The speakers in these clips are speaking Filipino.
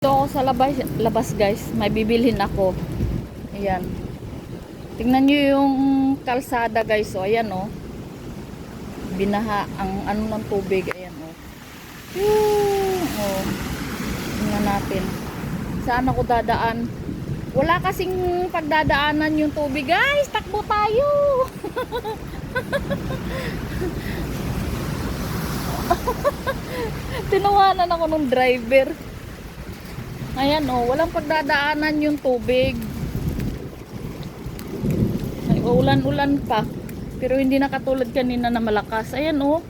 Dito ako sa labas guys, may bibilhin ako. Ayan. Tingnan nyo yung kalsada guys. O, ayan o. Binaha ang ano ng tubig. Ayan o. O. Tingnan natin. Saan ako dadaan? Wala kasing pagdadaanan yung tubig guys. Takbo tayo. Tinawanan ako ng driver. Ayan o, walang pagdadaanan yung tubig. Ay, ulan-ulan pa. Pero hindi na katulad kanina na malakas. Ayan o.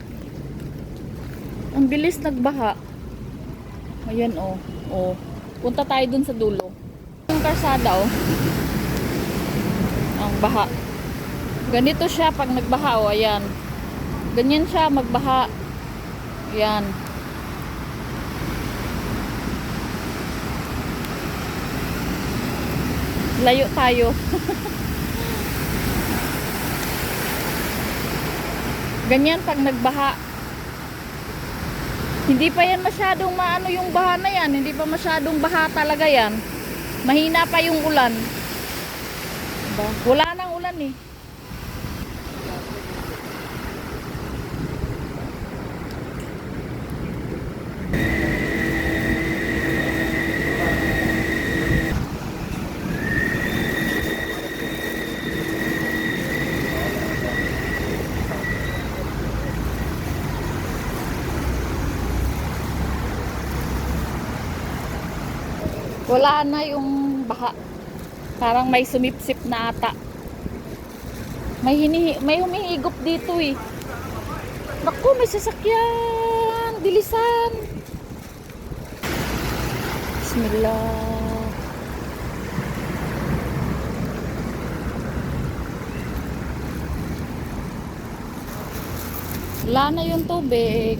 Ang bilis nagbaha. Ayan o. O. Punta tayo dun sa dulo. Yung karsada o. Ang baha. Ganito siya pag nagbaha o. Ayan. Ganyan siya magbaha. Ayan. Layo tayo. Ganyan pag nagbaha. Hindi pa yan masyadong maano yung baha na yan. Hindi pa masyadong baha talaga yan. Mahina pa yung ulan. Diba? Wala nang ulan eh. Wala na yung baha. Parang may sumipsip na ata. May humihigop dito eh. Naku, may sasakyan. Bilisan. Bismillah. Wala na yung tubig.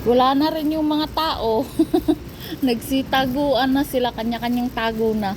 Wala na rin yung mga tao. Nagsitaguan na sila, kanya-kanyang tago na.